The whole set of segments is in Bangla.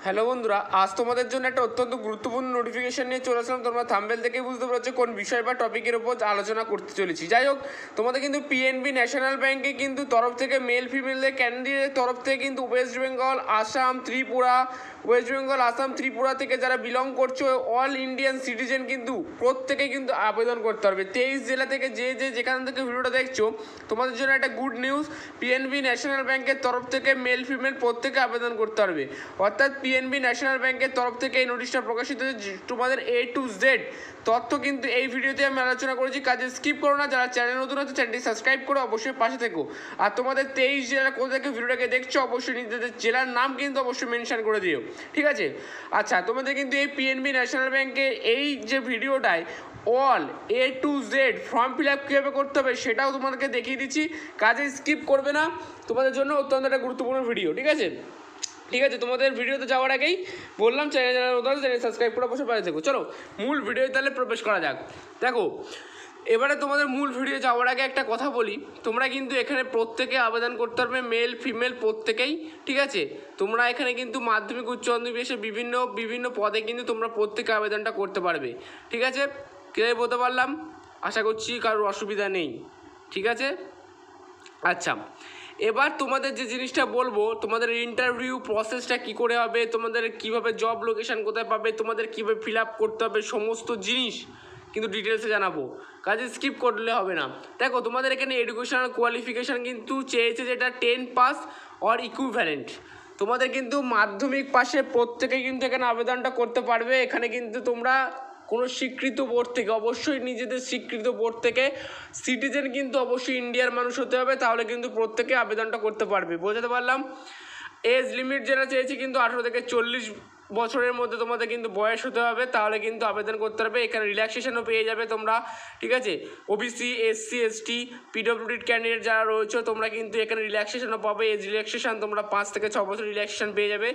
হ্যালো বন্ধুরা, আজ তোমাদের জন্য একটা অত্যন্ত গুরুত্বপূর্ণ নোটিফিকেশন নিয়ে চলে আসলাম। তোমরা থাম্বনেল থেকেই বুঝতে পারছো কোন বিষয় বা টপিকের উপর আলোচনা করতে চলেছি। যাই হোক, তোমাদের কিন্তু পিএনবি ন্যাশনাল ব্যাংকে কিন্তু তরফ থেকে মেল ফিমেলদের ক্যান্ডিডেট তরফ থেকে কিন্তু ওয়েস্ট বেঙ্গল, আসাম, ত্রিপুরা থেকে যারা বিলং করছো অল ইন্ডিয়ান সিটিজেন কিন্তু প্রত্যেকেই কিন্তু আবেদন করতে পারবে। 23 জেলা থেকে যেখান থেকে ভিডিওটা দেখছো, তোমাদের জন্য একটা গুড নিউজ। পিএনবি ন্যাশনাল ব্যাংকের তরফ থেকে মেল ফিমেল প্রত্যেকে আবেদন করতে পারবে। অর্থাৎ পিএনবি ন্যাশনাল ব্যাংকের তরফ থেকে এই নোটিশটা প্রকাশিত হয়েছে। তোমাদের A to Z তথ্য কিন্তু এই ভিডিওতে আমি আলোচনা করেছি, কাজে স্কিপ করো না। যারা চ্যানেল নতুন আছে চ্যানেলটি সাবস্ক্রাইব করো, অবশ্যই পাশে থেকো। আর তোমাদের 23 জেলার কোথা থেকে ভিডিওটাকে দেখছো অবশ্যই নিজেদের জেলার নাম কিন্তু অবশ্যই মেনশন করে দিও, ঠিক আছে? আচ্ছা, তোমাদের কিন্তু এই পিএনবি ন্যাশনাল ব্যাংকের এই যে ভিডিওটায় all A to Z form fill up কীভাবে করতে হবে সেটাও তোমাদেরকে দেখিয়ে দিচ্ছি, কাজে স্কিপ করবে না। তোমাদের জন্য অত্যন্ত একটা গুরুত্বপূর্ণ ভিডিও, ঠিক আছে? তোমাদের ভিডিওতে যাওয়ার আগেই বললাম চ্যানেল সাবস্ক্রাইব করে অবশ্যই পাশে থেকো। চলো মূল ভিডিও তাহলে প্রবেশ করা যাক। দেখো, এবারে তোমাদের মূল ভিডিও যাওয়ার আগে একটা কথা বলি, তোমরা কিন্তু এখানে প্রত্যেকে আবেদন করতে পারবে, মেল ফিমেল প্রত্যেকেই, ঠিক আছে? তোমরা এখানে কিন্তু মাধ্যমিক উচ্চ মাধ্যমিক এসে বিভিন্ন পদে কিন্তু তোমরা প্রত্যেকে আবেদনটা করতে পারবে, ঠিক আছে? ক্লিয়ার বলতে পারলাম? আশা করছি কারোর অসুবিধা নেই, ঠিক আছে? আচ্ছা, এবার তোমাদের যে জিনিসটা বলবো, তোমাদের ইন্টারভিউ প্রসেসটা কী করে হবে, তোমাদের কীভাবে জব লোকেশান কোথায় পাবে, তোমাদের কীভাবে ফিল আপ করতে হবে, সমস্ত জিনিস কিন্তু ডিটেলসে জানাবো, কাজে স্কিপ করলে হবে না। দেখো, তোমাদের এখানে এডুকেশনাল কোয়ালিফিকেশান কিন্তু চেয়েছে যেটা 10 পাস অর ইকুইভ্যালেন্ট। তোমাদের কিন্তু মাধ্যমিক পাশে প্রত্যেকেই কিন্তু এখানে আবেদনটা করতে পারবে। এখানে কিন্তু তোমরা কোনো স্বীকৃত বোর্ড থেকে, অবশ্যই নিজেদের স্বীকৃত বোর্ড থেকে, সিটিজেন কিন্তু অবশ্যই ইন্ডিয়ার মানুষ হতে হবে, তাহলে কিন্তু প্রত্যেকে আবেদনটা করতে পারবে। বোঝাতে পারলাম? এজ লিমিট যেটা চেয়েছি কিন্তু 18 থেকে 40 বছরের মধ্যে তোমাদের কিন্তু বয়স হতে হবে, তাহলে কিন্তু আবেদন করতে পারবে। এখানে রিল্যাক্সেশনও পেয়ে যাবে তোমরা, ঠিক আছে? OBC, SC, ST, PWD candidate যারা রয়েছে তোমরা কিন্তু এখানে রিল্যাক্সেশনও পাবে। এজ রিল্যাক্সেশন তোমরা 5 থেকে 6 বছর রিল্যাক্সেশন পেয়ে যাবে।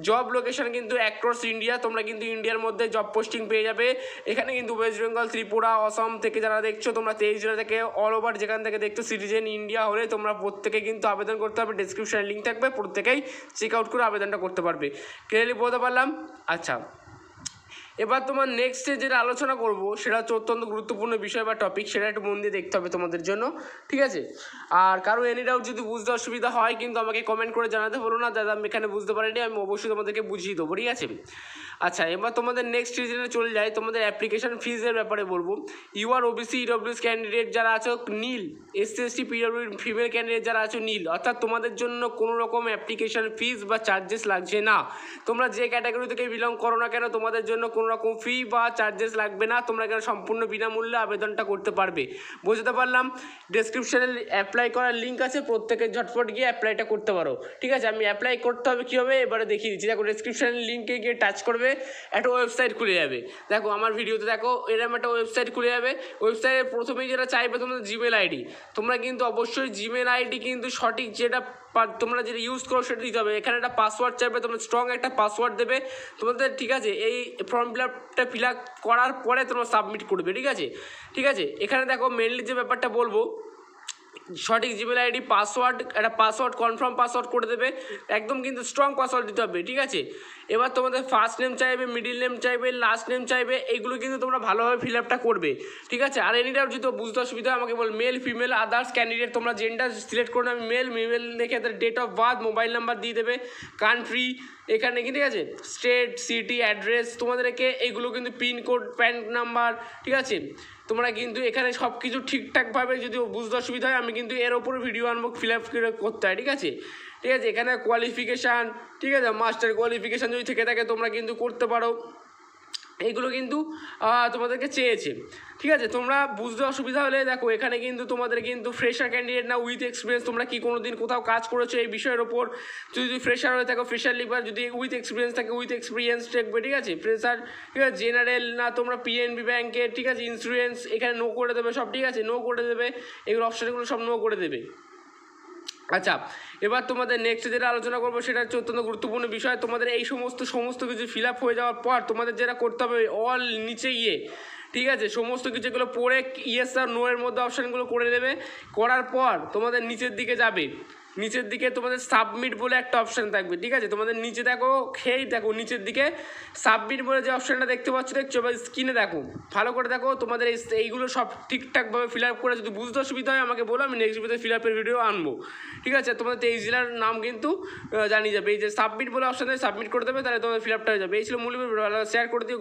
জব লোকেশন কিন্তু অ্যাক্রস ইন্ডিয়া, তোমরা কিন্তু ইন্ডিয়ার মধ্যে জব পোস্টিং পেয়ে যাবে। এখানে কিন্তু ওয়েস্ট বেঙ্গল, ত্রিপুরা, অসম থেকে যারা দেখছো, তোমরা 23 জেলা থেকে অল ওভার যেখান থেকে দেখছো সিটিজেন ইন্ডিয়া হলে তোমরা প্রত্যেকে কিন্তু আবেদন করতে পারবে। ডিসক্রিপশনে লিঙ্ক থাকবে, প্রত্যেকেই চেক আউট করে আবেদনটা করতে পারবে। ক্লিয়ারলি বলতে পারলাম? আচ্ছা, এবার তোমার নেক্সটে যেটা আলোচনা করব সেটা হচ্ছে অত্যন্ত গুরুত্বপূর্ণ বিষয় বা টপিক, সেটা একটু মন দিয়ে দেখতে হবে তোমাদের জন্য, ঠিক আছে? আর কারো এনি ডাউট যদি বুঝতে অসুবিধা হয় কিন্তু আমাকে কমেন্ট করে জানাতে বলো না, দাদা আমি এখানে বুঝতে পারিনি, আমি অবশ্যই তোমাদেরকে বুঝিয়ে দেবো, ঠিক আছে? আচ্ছা, এবার তোমাদের নেক্সট রিজনে চলে যায়। তোমাদের অ্যাপ্লিকেশন ফিজের ব্যাপারে বলবো। ইউআর ওবিসি ইডব্লিউএস ক্যান্ডিডেট যারা আছো nil, SC ST PWD female candidate যারা আছো নীল, অর্থাৎ তোমাদের জন্য কোনো রকম অ্যাপ্লিকেশন ফিজ বা চার্জেস লাগছে না। তোমরা যে ক্যাটাগরি থেকে বিলং করো না কেন, তোমাদের জন্য কোনো রকম ফি বা চার্জেস লাগবে না। তোমরা এখানে সম্পূর্ণ বিনামূল্যে আবেদনটা করতে পারবে। বুঝতে পারলাম? ডেসক্রিপশনে অ্যাপ্লাই করার লিঙ্ক আছে, প্রত্যেকে ঝটফট গিয়ে অ্যাপ্লাইটা করতে পারো, ঠিক আছে? আমি অ্যাপ্লাই করতে হবে কীভাবে এবারে দেখিয়ে দিচ্ছি। দেখো, ডেসক্রিপশনের লিঙ্কে গিয়ে টাচ করবে, একটা ওয়েবসাইট খুলে যাবে। দেখো আমার ভিডিওতে দেখো এরকম একটা ওয়েবসাইট খুলে যাবে। ওয়েবসাইটে প্রথমেই যেটা চাইবে তোমাদের জিমেল আইডি। তোমরা কিন্তু অবশ্যই জিমেল আইডি কিন্তু সঠিক যেটা তোমরা যেটা ইউজ করো সেটা দিতে হবে। এখানে একটা পাসওয়ার্ড চাইবে, তোমরা স্ট্রং একটা পাসওয়ার্ড দেবে তোমাদের, ঠিক আছে? এই ফর্ম ফিল আপ করার পরে তোমরা সাবমিট করবে, ঠিক আছে? ঠিক আছে, এখানে দেখো মেনলি যে ব্যাপারটা বলবো, সঠিক জিমেল আইডি, পাসওয়ার্ড, একটা পাসওয়ার্ড কনফার্ম পাসওয়ার্ড করে দেবে, একদম কিন্তু স্ট্রং পাসওয়ার্ড দিতে হবে, ঠিক আছে? এবার তোমাদের ফার্স্ট নেম চাইবে, মিডিল নেম চাইবে, লাস্ট নেম চাইবে, এইগুলো কিন্তু তোমরা ভালোভাবে ফিল আপটা করবে, ঠিক আছে? আর এনিটাও যদি বুঝতে অসুবিধা আমাকে বল, মেল ফিমেল আদার্স ক্যান্ডিডেট তোমরা জেন্ডার সিলেক্ট করবে। আমি মেল লিখে তাদের date of birth, mobile number দিয়ে দেবে, কান্ট্রি এখানে কি, ঠিক আছে? স্টেট, সিটি, অ্যাড্রেস তোমাদেরকে এইগুলো কিন্তু পিনকোড, প্যান নাম্বার, ঠিক আছে? তোমরা কিন্তু এখানে সব কিছু ঠিকঠাকভাবে যদি বুঝতে অসুবিধা হয় আমি কিন্তু এর ওপরে ভিডিও আনবো, ফিল আপ করতে হয়, ঠিক আছে? ঠিক আছে, এখানে কোয়ালিফিকেশান, ঠিক আছে? মাস্টার কোয়ালিফিকেশান যদি থেকে থাকে তোমরা কিন্তু করতে পারো। এইগুলো কিন্তু তোমাদেরকে চেয়েছে, ঠিক আছে? তোমরা বুঝতে অসুবিধা হলে দেখো এখানে কিন্তু তোমাদের কিন্তু ফ্রেশার ক্যান্ডিডেট না উইথ এক্সপিরিয়েন্স, তোমরা কি কোনো দিন কোথাও কাজ করেছো এই বিষয়ের ওপর, যদি ফ্রেশার হয়ে থাকো ফ্রেশার লিখবা, যদি উইথ এক্সপিরিয়েন্স থাকে উইথ এক্সপিরিয়েন্স লিখবে, ঠিক আছে? ফ্রেশার, ঠিক আছে? জেনারেল না তোমরা পিএনবি ব্যাংকের, ঠিক আছে? ইন্স্যুরেন্স এখানে নো করে দেবে সব, ঠিক আছে? নো করে দেবে, এগুলো অপশানগুলো সব নো করে দেবে। আচ্ছা, এবার তোমাদের নেক্সট যেটা আলোচনা করবো সেটা হচ্ছে অত্যন্ত গুরুত্বপূর্ণ বিষয়। তোমাদের এই সমস্ত কিছু ফিল আপ হয়ে যাওয়ার পর তোমাদের যেটা করতে হবে, অল নিচে গিয়ে, ঠিক আছে, সমস্ত কিছুগুলো পড়ে ইয়েস আর নো এর মধ্যে অপশানগুলো করে দেবে। করার পর তোমাদের নিচের দিকে যাবে, নিচের দিকে তোমাদের সাবমিট বলে একটা অপশান থাকবে, ঠিক আছে? তোমাদের নিচে দেখো, খেয়েই দেখো নিচের দিকে সাবমিট বলে যে অপশানটা দেখতে দেখছো বা স্ক্রিনে দেখো, ভালো করে দেখো। তোমাদের এইগুলো সব ঠিকঠাকভাবে ফিল আপ করে, যদি বুঝতে অসুবিধা হয় আমাকে বলো, আমি নেক্সট ভিডিওতে ফিল আপের ভিডিও আনবো, ঠিক আছে? তোমাদের 23 জেলার নাম কিন্তু জানিয়ে যাবে। এই যে সাবমিট বলে অপশান সাবমিট করে দেবে, তাহলে তোমাদের ফিল আপটা হয়ে যাবে। এই ছিল মূল ভিডিও, শেয়ার করে দিও।